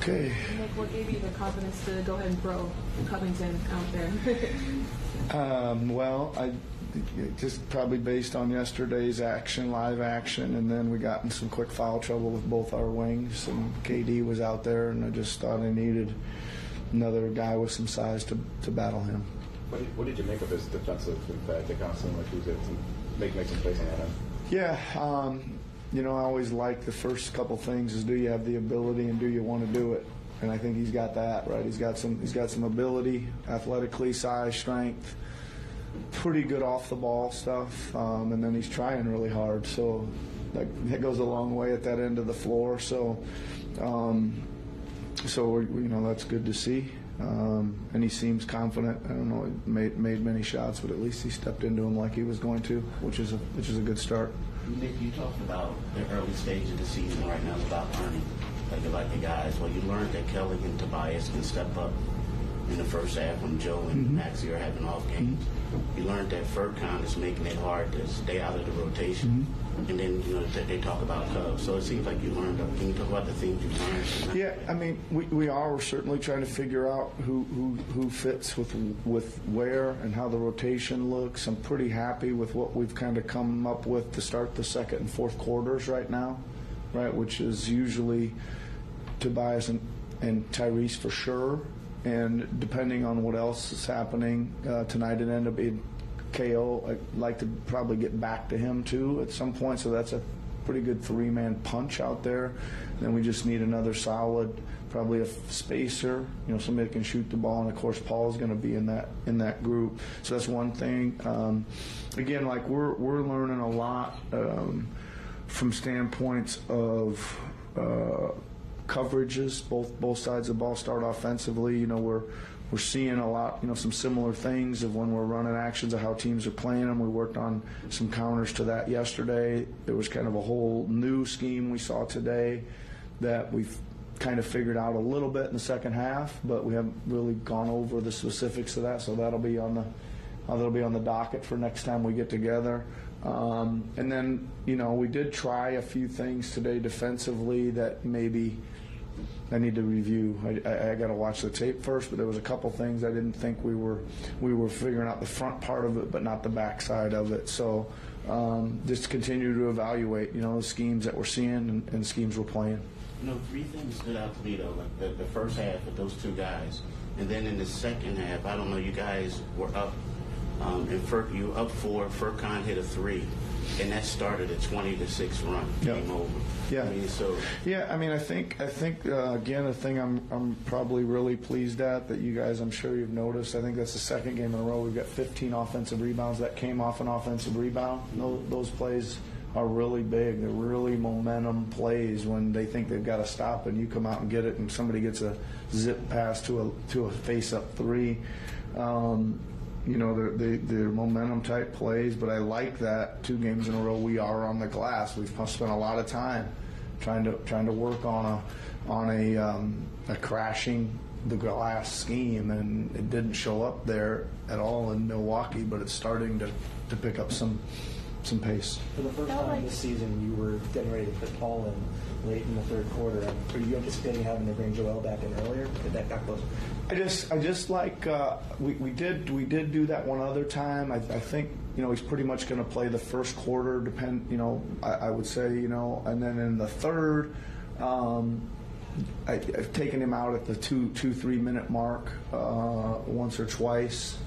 Okay. Nick, what gave you the confidence to go ahead and throw Covington out there? Well, I just probably based on yesterday's action, live action, and then we got in some quick foul trouble with both our wings, and KD was out there, and I just thought I needed another guy with some size to battle him. What did you make of his defensive impact? It kind of seemed like he was able to make some plays on that end. Yeah, I always like the first couple things is, do you have the ability and do you want to do it? And I think he's got that, right? He's got some ability, athletically, size, strength, pretty good off the ball stuff, and then he's trying really hard. So that goes a long way at that end of the floor. So that's good to see. And he seems confident. I don't know, he made many shots, but at least he stepped into them like he was going to, which is a good start. Nick, you talked about the early stage of the season right now is about learning. Like the guys, well, you learned that Kelly and Tobias can step up in the first half when Joe and Maxey are having off games. You learned that Furkan is making it hard to stay out of the rotation. And then, they talk about Cubs. So it seems like you learned. Can you talk about the things you learned? Yeah, I mean, we're certainly trying to figure out who fits with where and how the rotation looks. I'm pretty happy with what we've kind of come up with to start the second and fourth quarters right now, right, which is usually Tobias and Tyrese for sure. And depending on what else is happening tonight, it ended up being KO. I'd like to probably get back to him too at some point. So that's a pretty good three-man punch out there. Then we just need another solid, probably a spacer. Somebody that can shoot the ball. And of course, Paul's going to be in that group. So that's one thing. Again, we're learning a lot from standpoints of coverages, both sides of the ball start offensively. We're seeing a lot, some similar things of when we're running actions of how teams are playing them. We worked on some counters to that yesterday. There was kind of a whole new scheme we saw today that we've kind of figured out a little bit in the second half, but we haven't really gone over the specifics of that. So that'll be on the docket for next time we get together. And then, we did try a few things today defensively that maybe I need to review. I got to watch the tape first, but there was a couple things I didn't think we were figuring out the front part of it, but not the back side of it. So just continue to evaluate, the schemes that we're seeing and schemes we're playing. Three things stood out to me though, like the first half with those two guys, and then in the second half, I don't know, you guys were up. And you up 4, Furkan hit a 3, and that started a 20-6 run. Game over. Yeah. I think again, the thing I'm probably really pleased at that you guys, I'm sure you've noticed. I think that's the second game in a row we've got 15 offensive rebounds that came off an offensive rebound. Those plays are really big. They're really momentum plays when they think they've got to stop, and you come out and get it, and somebody gets a zip pass to a face-up 3. They're momentum type plays, but I like that 2 games in a row we are on the glass. We've spent a lot of time trying to work on a crashing the glass scheme, and it didn't show up there at all in Milwaukee, but it's starting to pick up some pace. For the first time this season, you were getting ready to put Paul in late in the third quarter. Are you anticipating having to bring Joel back in earlier? Did that got close? I just like we did do that one other time. I think he's pretty much going to play the first quarter. I would say and then in the third, I've taken him out at the 2-3 minute mark once or twice.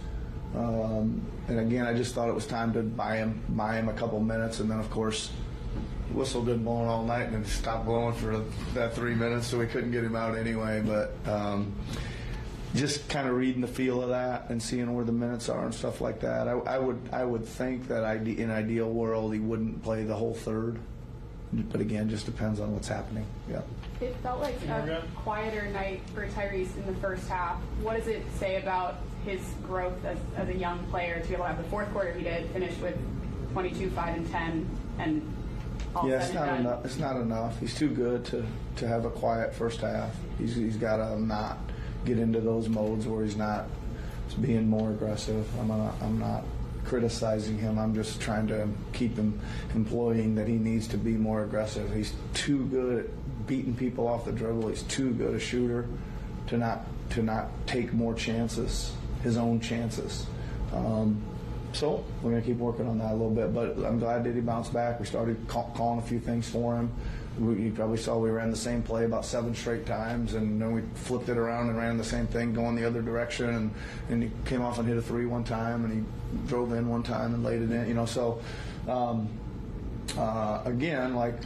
And again, I just thought it was time to buy him a couple minutes, and then of course the whistle didn't blow all night and then stopped blowing for that 3 minutes, so we couldn't get him out anyway. But just kind of reading the feel of that and seeing where the minutes are and stuff like that. I would think that in ideal world he wouldn't play the whole third, but again, just depends on what's happening. Yeah. It felt like a quieter night for Tyrese in the first half. What does it say about his growth as a young player to be able to have the fourth quarter he did, finish with 22, 5, and 10, and all yeah, it's not enough. It's not enough. He's too good to have a quiet first half. He's got to not get into those modes where he's not being more aggressive. I'm not criticizing him. I'm just trying to keep him employing that he needs to be more aggressive. He's too good at beating people off the dribble. He's too good a shooter to not take more chances, his own chances. So we're going to keep working on that a little bit. But I'm glad that he bounced back. We started calling a few things for him. You probably saw we ran the same play about 7 straight times, and then we flipped it around and ran the same thing going the other direction. And he came off and hit a 3 one time, and he drove in one time and laid it in. You know, so again, like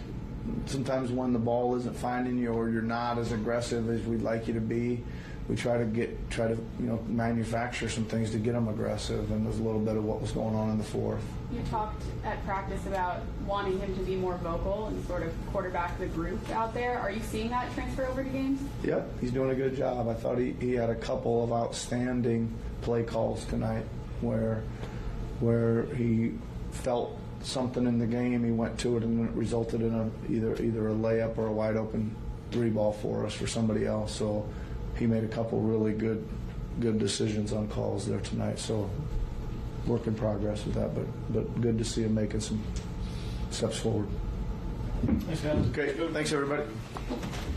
sometimes when the ball isn't finding you or you're not as aggressive as we'd like you to be, we try to manufacture some things to get them aggressive, and there's a little bit of what was going on in the fourth. You talked at practice about wanting him to be more vocal and sort of quarterback the group out there. Are you seeing that transfer over to games? Yep, he's doing a good job. I thought he had a couple of outstanding play calls tonight where he felt something in the game, he went to it, and it resulted in either a layup or a wide open 3 ball for us for somebody else. So he made a couple really good decisions on calls there tonight. So work in progress with that, but good to see him making some steps forward. Thanks, guys. Okay, thanks everybody.